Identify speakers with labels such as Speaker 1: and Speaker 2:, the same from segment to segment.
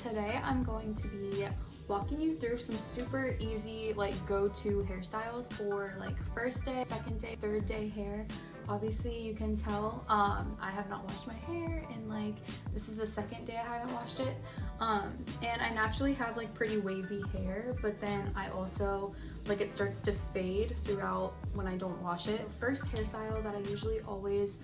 Speaker 1: Today I'm going to be walking you through some super easy like go-to hairstyles for like first day, second day, third day hair. Obviously you can tell I have not washed my hair and like this is the second day I haven't washed it. And I naturally have like pretty wavy hair, but then I also like it starts to fade throughout when I don't wash it. The first hairstyle that I usually always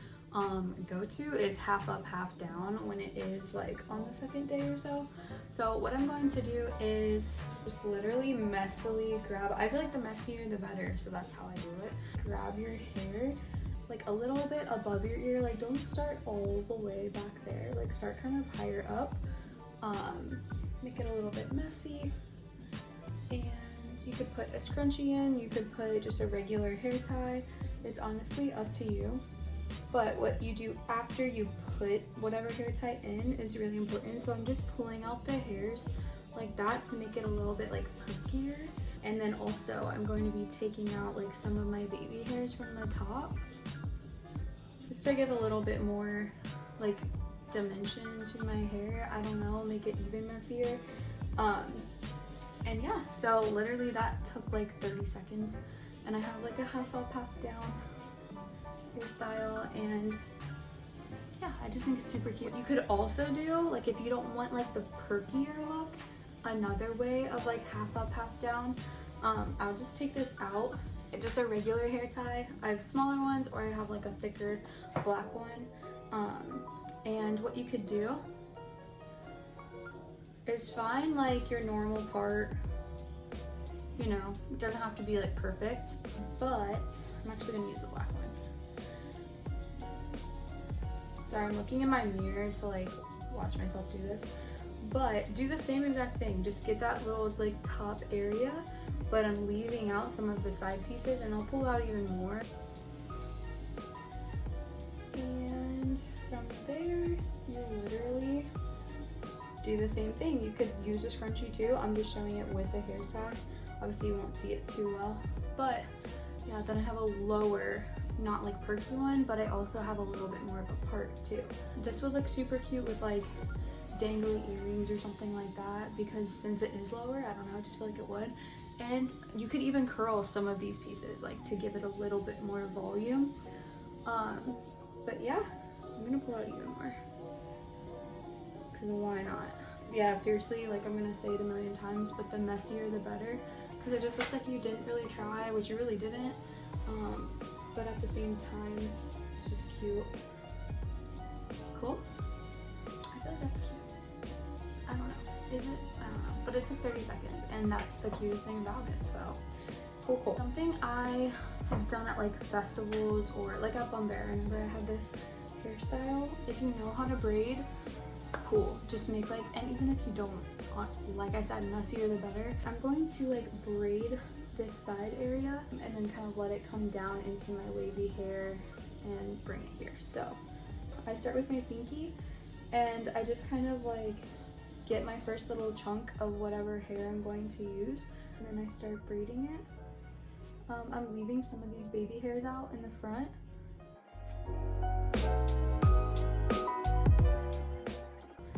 Speaker 1: go to is half up, half down when it is like on the second day or so. So what I'm going to do is just literally messily grab, I feel like the messier the better, so that's how I do it. Grab your hair like a little bit above your ear, like don't start all the way back there, like start kind of higher up. Make it a little bit messy, and you could put a scrunchie in, you could put just a regular hair tie. It's honestly up to you. But what you do after you put whatever hair tie in is really important. So I'm just pulling out the hairs like that to make it a little bit like perkier. And then also I'm going to be taking out like some of my baby hairs from the top, just to get a little bit more like dimension to my hair. I don't know, make it even messier. And yeah, so literally that took like 30 seconds. And I have like a half up, half down hairstyle, and yeah, I just think it's super cute. You could also do, like if you don't want like the perkier look, another way of like half up, half down. I'll just take this out, just a regular hair tie. I have smaller ones or I have like a thicker black one. And what you could do is find like your normal part. You know, it doesn't have to be like perfect, but I'm actually gonna use the black one. Sorry, I'm looking in my mirror to like watch myself do this, but do the same exact thing. Just get that little like top area, but I'm leaving out some of the side pieces, and I'll pull out even more. And from there, you literally do the same thing. You could use a scrunchie too. I'm just showing it with a hair tie. Obviously you won't see it too well, but yeah, then I have a lower, not like perky one, but I also have a little bit more of a part too. This would look super cute with like dangly earrings or something like that, because since it is lower, I don't know, I just feel like it would. And you could even curl some of these pieces like to give it a little bit more volume. But yeah, I'm gonna pull out even more, because why not? Yeah, seriously, like I'm gonna say it a million times, but the messier the better, because it just looks like you didn't really try, which you really didn't. But at the same time, it's just cute. Cool? I feel like that's cute. I don't know. Is it? I don't know. But it took 30 seconds, and that's the cutest thing about it, so cool, cool. Something I have done at like festivals or like at Bombay, I remember I had this hairstyle. If you know how to braid, cool. Just make like, and even if you don't, like I said, messier the better. I'm going to like braid this side area and then kind of let it come down into my wavy hair and bring it here. So I start with my pinky, and I just kind of like get my first little chunk of whatever hair I'm going to use, and then I start braiding it. I'm leaving some of these baby hairs out in the front.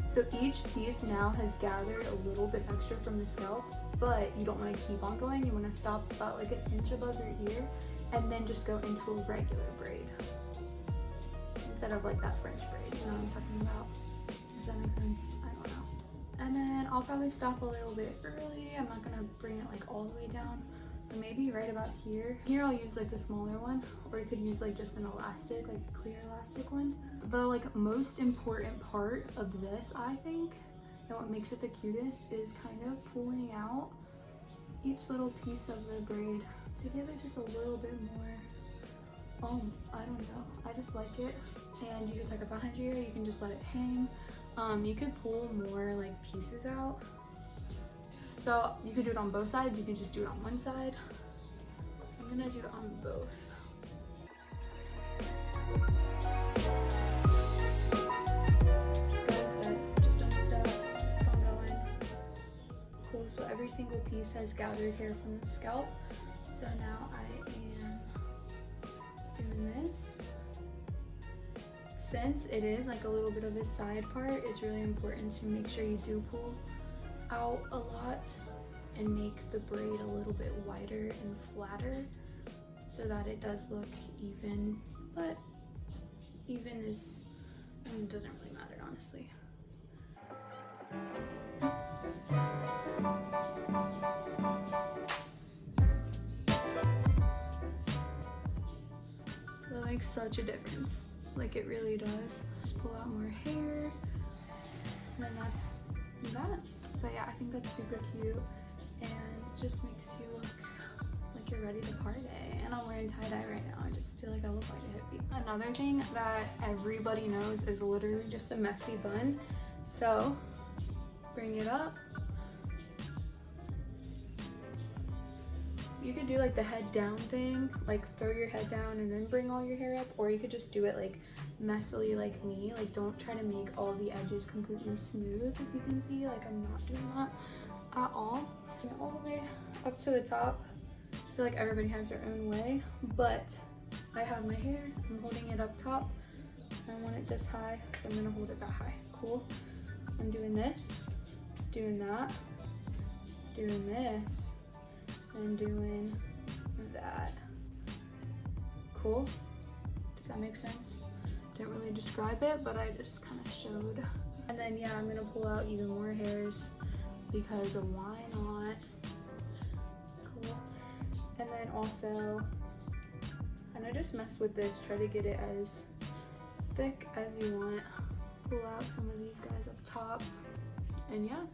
Speaker 1: So each piece now has gathered a little bit extra from the scalp, but you don't want to keep on going. You want to stop about like an inch above your ear and then just go into a regular braid instead of like that French braid. You know what I'm talking about? Does that make sense? I don't know. And then I'll probably stop a little bit early. I'm not going to bring it like all the way down, but maybe right about here. Here I'll use like the smaller one, or you could use like just an elastic, like a clear elastic one. The like most important part of this, I think, and what makes it the cutest, is kind of pulling out each little piece of the braid to give it just a little bit more oomph. I don't know, I just like it. And you can tuck it behind your ear, you can just let it hang. You could pull more like pieces out. So you could do it on both sides, you could just do it on one side. I'm gonna do it on both. So every single piece has gathered hair from the scalp. So now I am doing this. since it is like a little bit of a side part, it's really important to make sure you do pull out a lot and make the braid a little bit wider and flatter so that it does look even, but even is, I mean, it doesn't really matter, honestly. That makes such a difference. Like, it really does. Just pull out more hair, and then that's that. But yeah, I think that's super cute, and it just makes you look like you're ready to party. And I'm wearing tie-dye right now. I just feel like I look like a hippie. Another thing that everybody knows is literally just a messy bun. So bring it up. You could do like the head down thing, like throw your head down and then bring all your hair up, or you could just do it like messily like me. Like, don't try to make all the edges completely smooth. If you can see, like, I'm not doing that at all. And all the way up to the top. I feel like everybody has their own way, but I have my hair, I'm holding it up top. I want it this high, so I'm gonna hold it that high. Cool. I'm doing this, doing that, doing this, and doing that. Cool. Does that make sense? Didn't really describe it, but I just kind of showed. And then yeah, I'm gonna pull out even more hairs because why not? Cool. And then also, kind of just mess with this, try to get it as thick as you want. Pull out some of these guys up top, and yeah.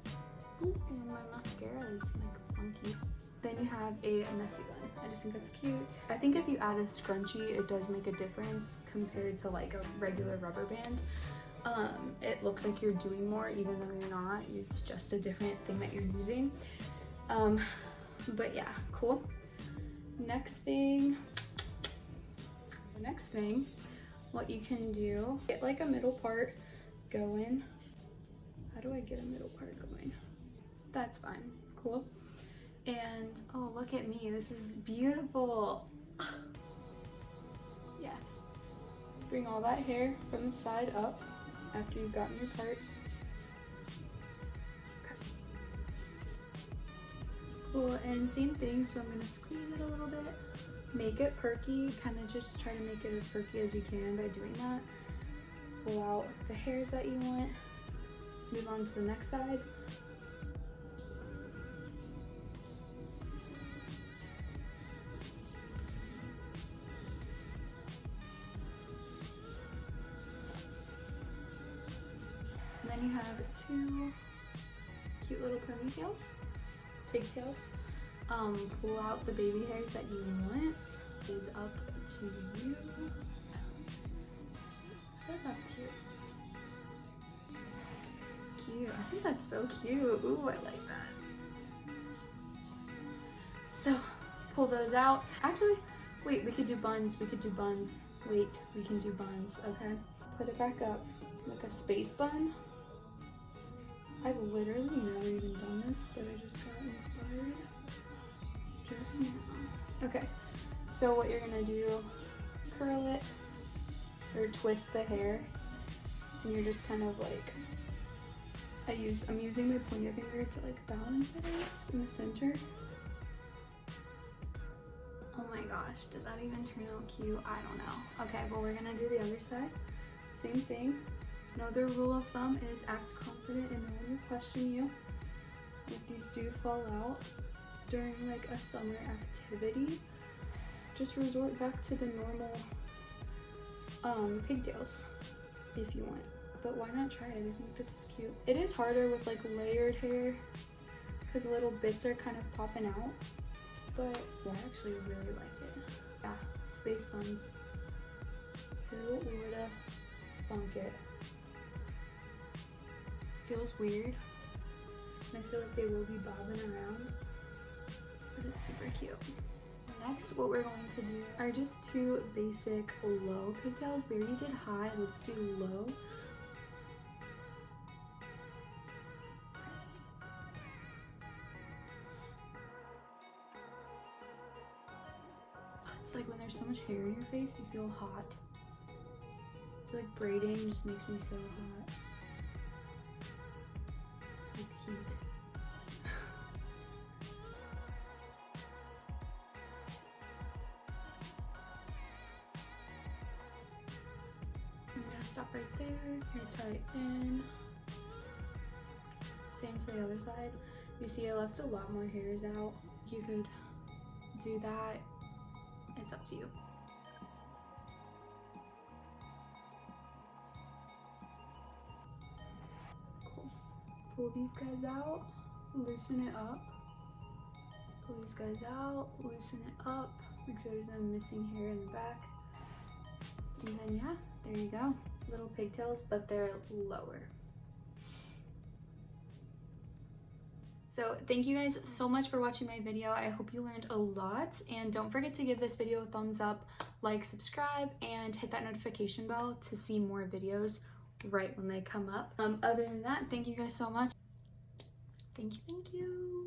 Speaker 1: Ooh, and my mascara is like funky. Then you have a messy bun. I just think that's cute. I think if you add a scrunchie, it does make a difference compared to like a regular rubber band. It looks like you're doing more even though you're not. It's just a different thing that you're using. But yeah, cool. Next thing, what you can do, get like a middle part going. How do I get a middle part going? That's fine, cool. And oh, look at me, this is beautiful. Yes. Bring all that hair from the side up after you've gotten your part. Okay. Cool, and same thing, so I'm gonna squeeze it a little bit. Make it perky, kind of just try to make it as perky as you can by doing that. Pull out the hairs that you want. Move on to the next side. And then you have two cute little pigtails. Pull out the baby hairs that you want. Is up to you. I think that's cute. Cute. I think that's so cute. Ooh, I like that. So, pull those out. Actually, wait, we could do buns. Wait, we can do buns, okay? Put it back up. Like a space bun. I've literally never even done this, but I just got inspired just now. Okay, so what you're gonna do, curl it or twist the hair, and you're just kind of like, I'm using my pointer finger to like balance it out in the center. Oh my gosh, did that even turn out cute? I don't know. Okay, well, we're gonna do the other side. Same thing. Another rule of thumb is act confident and no one will question you. If these do fall out during like a summer activity, just resort back to the normal pigtails if you want. But why not try it? I think this is cute. It is harder with like layered hair because little bits are kind of popping out. But yeah, I actually really like it. Yeah, space buns. Who woulda thunk it? Feels weird. And I feel like they will be bobbing around. But it's super cute. Next, what we're going to do are just two basic low pigtails. We already did high, let's do low. It's like when there's so much hair in your face, you feel hot. Like braiding just makes me so hot. Like heat. I'm gonna stop right there, hair tie in. Same to the other side. You see I left a lot more hairs out. You could do that. It's up to you. Cool. Pull these guys out, loosen it up. Pull these guys out, loosen it up. Make sure there's no missing hair in the back. And then yeah, there you go. Little pigtails, but they're lower. So thank you guys so much for watching my video. I hope you learned a lot, and don't forget to give this video a thumbs up, like, subscribe, and hit that notification bell to see more videos right when they come up. Other than that, thank you guys so much. Thank you.